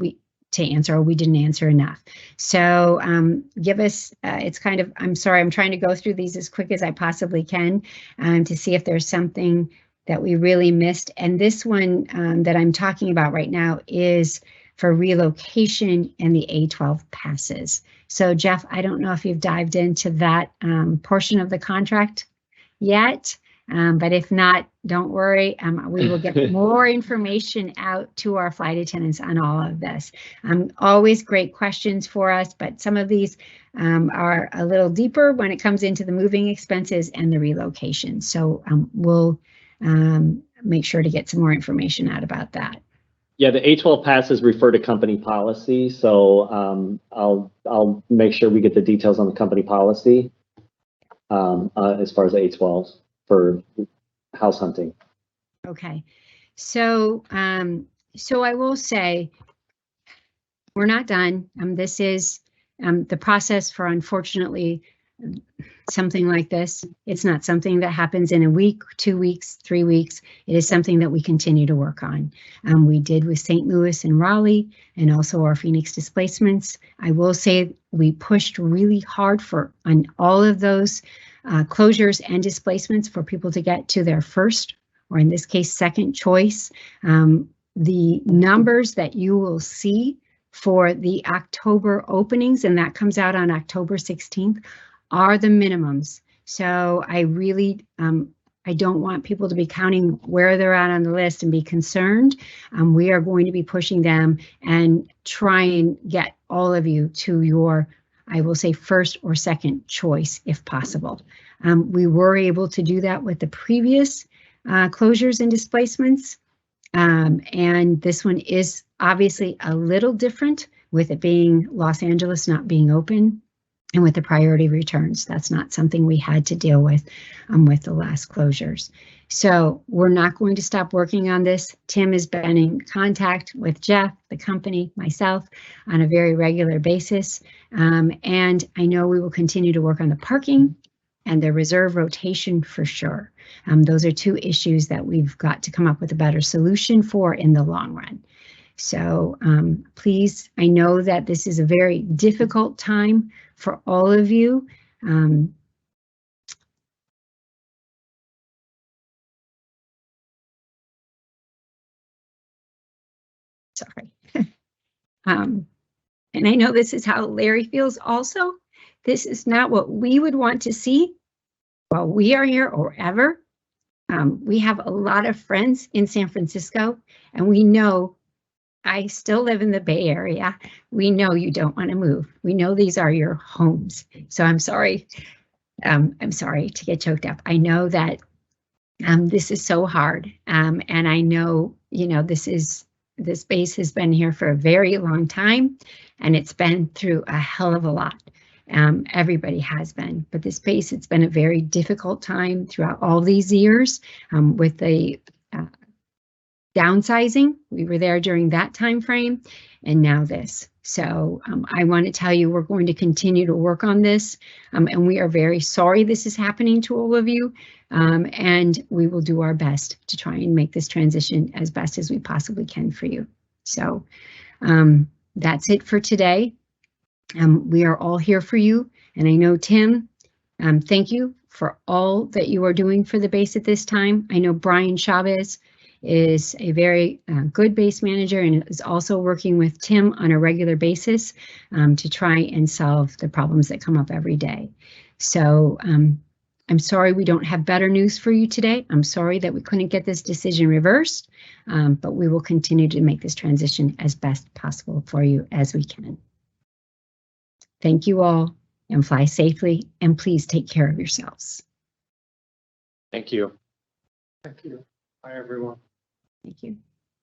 Speaker 1: to answer, or we didn't answer enough. So give us, it's kind of, I'm sorry, I'm trying to go through these as quick as I possibly can to see if there's something that we really missed. And this one that I'm talking about right now is for relocation and the A12 passes. So Jeff, I don't know if you've dived into that portion of the contract yet, but if not, don't worry, we will get more information out to our flight attendants on all of this. Always great questions for us, but some of these are a little deeper when it comes into the moving expenses and the relocation. So we'll make sure to get some more information out about that.
Speaker 3: Yeah, the A12 passes refer to company policy, so I'll make sure we get the details on the company policy as far as A12s for house hunting.
Speaker 1: Okay, so so I will say we're not done. This is the process for, unfortunately, something like this. It's not something that happens in a week, 2 weeks, 3 weeks. It is something that we continue to work on. We did with St. Louis and Raleigh, and also our Phoenix displacements. I will say we pushed really hard on all of those closures and displacements for people to get to their first, or in this case, second choice. The numbers that you will see for the October openings, and that comes out on October 16th, are the minimums. So I really, I don't want people to be counting where they're at on the list and be concerned. We are going to be pushing them and try and get all of you to your, I will say, first or second choice if possible. We were able to do that with the previous closures and displacements. And this one is obviously a little different with it being Los Angeles not being open. And with the priority returns, that's not something we had to deal with the last closures. So we're not going to stop working on this. Tim has been in contact with Jeff, the company, myself on a very regular basis. And I know we will continue to work on the parking and the reserve rotation for sure. Those are two issues that we've got to come up with a better solution for in the long run. So please, I know that this is a very difficult time for all of you. Sorry. And I know this is how Larry feels also. This is not what we would want to see while we are here or ever. We have a lot of friends in San Francisco, and we know I still live in the Bay Area. We know you don't want to move. We know these are your homes. So I'm sorry. I'm sorry to get choked up. I know that this is so hard. And I know, you know, this is this base has been here for a very long time, and it's been through a hell of a lot. Everybody has been, but this base, it's been a very difficult time throughout all these years with the downsizing. We were there during that time frame, and now this. So I want to tell you, we're going to continue to work on this, and we are very sorry this is happening to all of you, and we will do our best to try and make this transition as best as we possibly can for you. So that's it for today. We are all here for you, and I know Tim, thank you for all that you are doing for the base at this time. I know Brian Chavez is a very good base manager and is also working with Tim on a regular basis to try and solve the problems that come up every day. So I'm sorry we don't have better news for you today. I'm sorry that we couldn't get this decision reversed, but we will continue to make this transition as best possible for you as we can. Thank you all, and fly safely, and please take care of yourselves.
Speaker 6: Thank you.
Speaker 5: Thank you. Bye, everyone.
Speaker 1: Thank you.